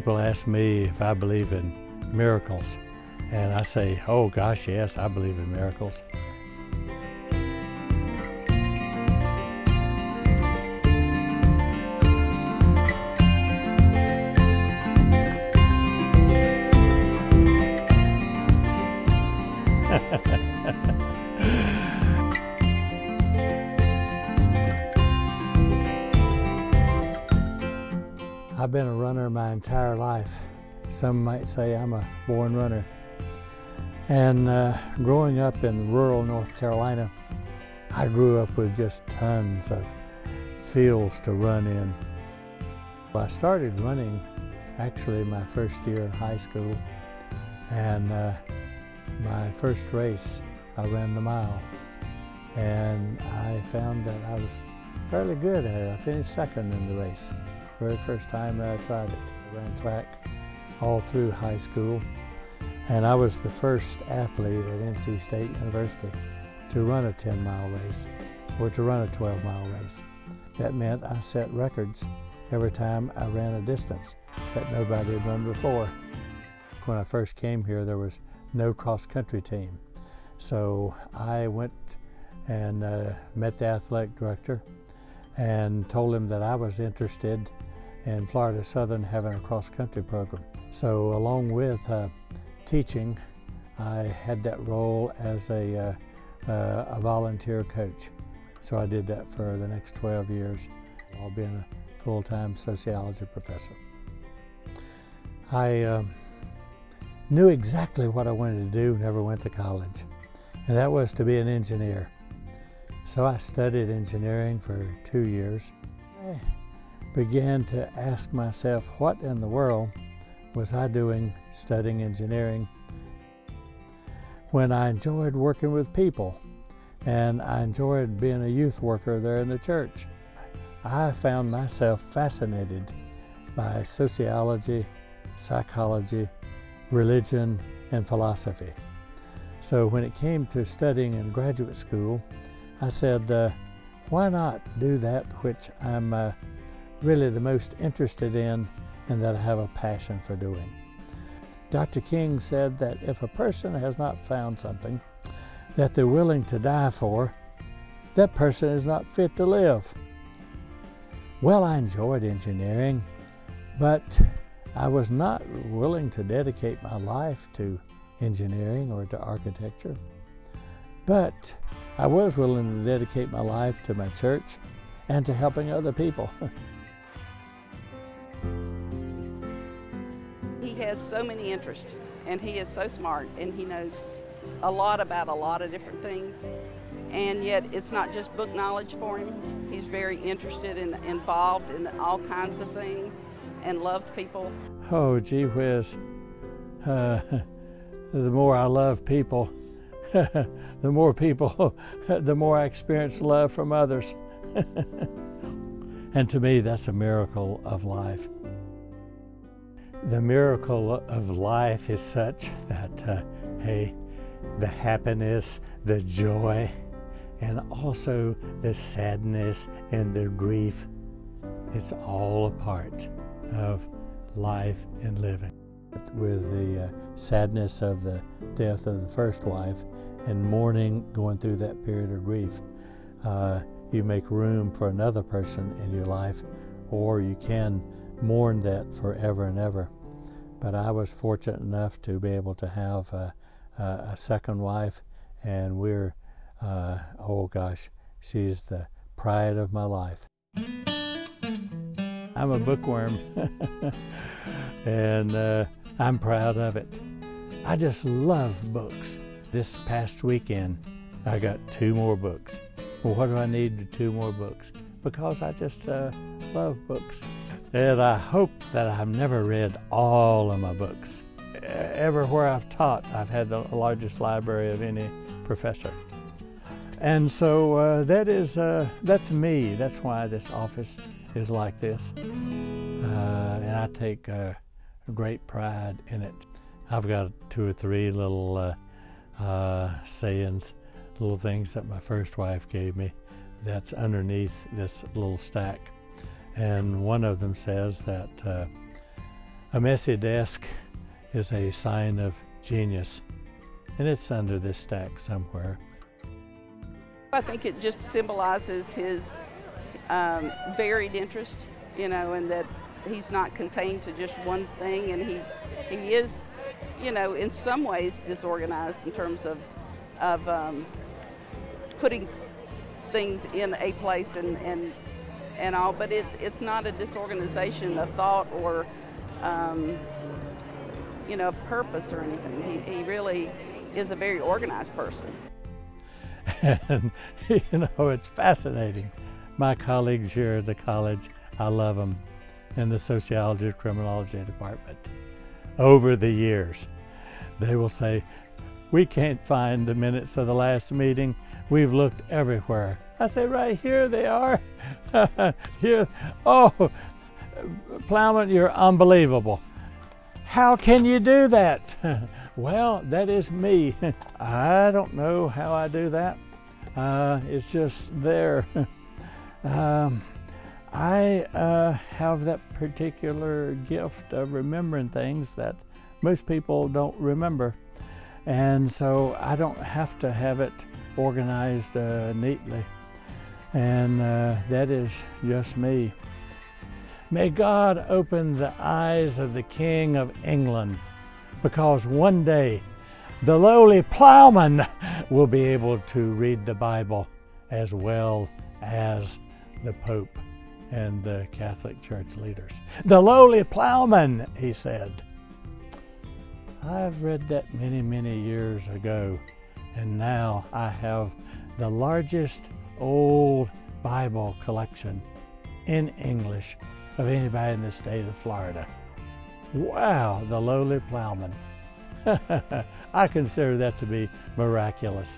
People ask me if I believe in miracles, and I say, oh gosh, yes, I believe in miracles. I've been a runner my entire life. Some might say I'm a born runner. And growing up in rural North Carolina, I grew up with just tons of fields to run in. I started running actually my first year in high school, and my first race I ran the mile, and I found that I was fairly good at it. I finished second in the race. Very first time that I tried it. I ran track all through high school, and I was the first athlete at NC State University to run a 10-mile race or to run a 12-mile race. That meant I set records every time I ran a distance that nobody had run before. When I first came here, there was no cross-country team. So I went and met the athletic director and told him that I was interested in Florida Southern having a cross-country program. So along with teaching, I had that role as a volunteer coach. So I did that for the next 12 years, while being a full-time sociology professor. I knew exactly what I wanted to do, never went to college, and that was to be an engineer. So I studied engineering for 2 years. I began to ask myself, what in the world was I doing studying engineering when I enjoyed working with people and I enjoyed being a youth worker there in the church? I found myself fascinated by sociology, psychology, religion, and philosophy. So when it came to studying in graduate school, I said, why not do that which I'm really the most interested in and that I have a passion for doing? Dr. King said that if a person has not found something that they're willing to die for, that person is not fit to live. Well, I enjoyed engineering, but I was not willing to dedicate my life to engineering or to architecture. But I was willing to dedicate my life to my church and to helping other people. He has so many interests, and he is so smart, and he knows a lot about a lot of different things, and yet it's not just book knowledge for him. He's very interested and involved in all kinds of things and loves people. Oh, gee whiz. The more I love people, the more people, the more I experience love from others. And to me, that's a miracle of life. The miracle of life is such that, hey, the happiness, the joy, and also the sadness and the grief, it's all a part of life and living. With the sadness of the death of the first wife and mourning, going through that period of grief, you make room for another person in your life, or you can mourn that forever and ever. But I was fortunate enough to be able to have a second wife, and we're, oh gosh, she's the pride of my life. I'm a bookworm, and I'm proud of it. I just love books. This past weekend, I got 2 more books. Well, what do I need 2 more books? Because I just love books. And I hope that I've never read all of my books. Everywhere I've taught, I've had the largest library of any professor. And so that's me. That's why this office is like this. And I take great pride in it. I've got 2 or 3 little sayings, little things that my first wife gave me that's underneath this little stack. And one of them says that A messy desk is a sign of genius, and it's under this stack somewhere. I think it just symbolizes his varied interest, you know, and that he's not contained to just one thing, and he is, you know, in some ways disorganized in terms of putting things in a place and all, but it's not a disorganization of thought or you know, of purpose or anything. He really is a very organized person. And you know, it's fascinating. My colleagues here at the college, I love them, in the sociology and criminology department. Over the years, they will say, "We can't find the minutes of the last meeting. We've looked everywhere." I say, "Right here they are." Here, oh, Plowman, you're unbelievable. How can you do that? Well, that is me. I don't know how I do that. It's just there. I have that particular gift of remembering things that most people don't remember. And so I don't have to have it organized neatly. And that is just me. May God open the eyes of the King of England, because one day the lowly plowman will be able to read the Bible as well as the Pope and the Catholic Church leaders. The lowly plowman, he said. I've read that many, many years ago, and now I have the largest old Bible collection in English of anybody in the state of Florida. Wow, the lowly plowman. I consider that to be miraculous.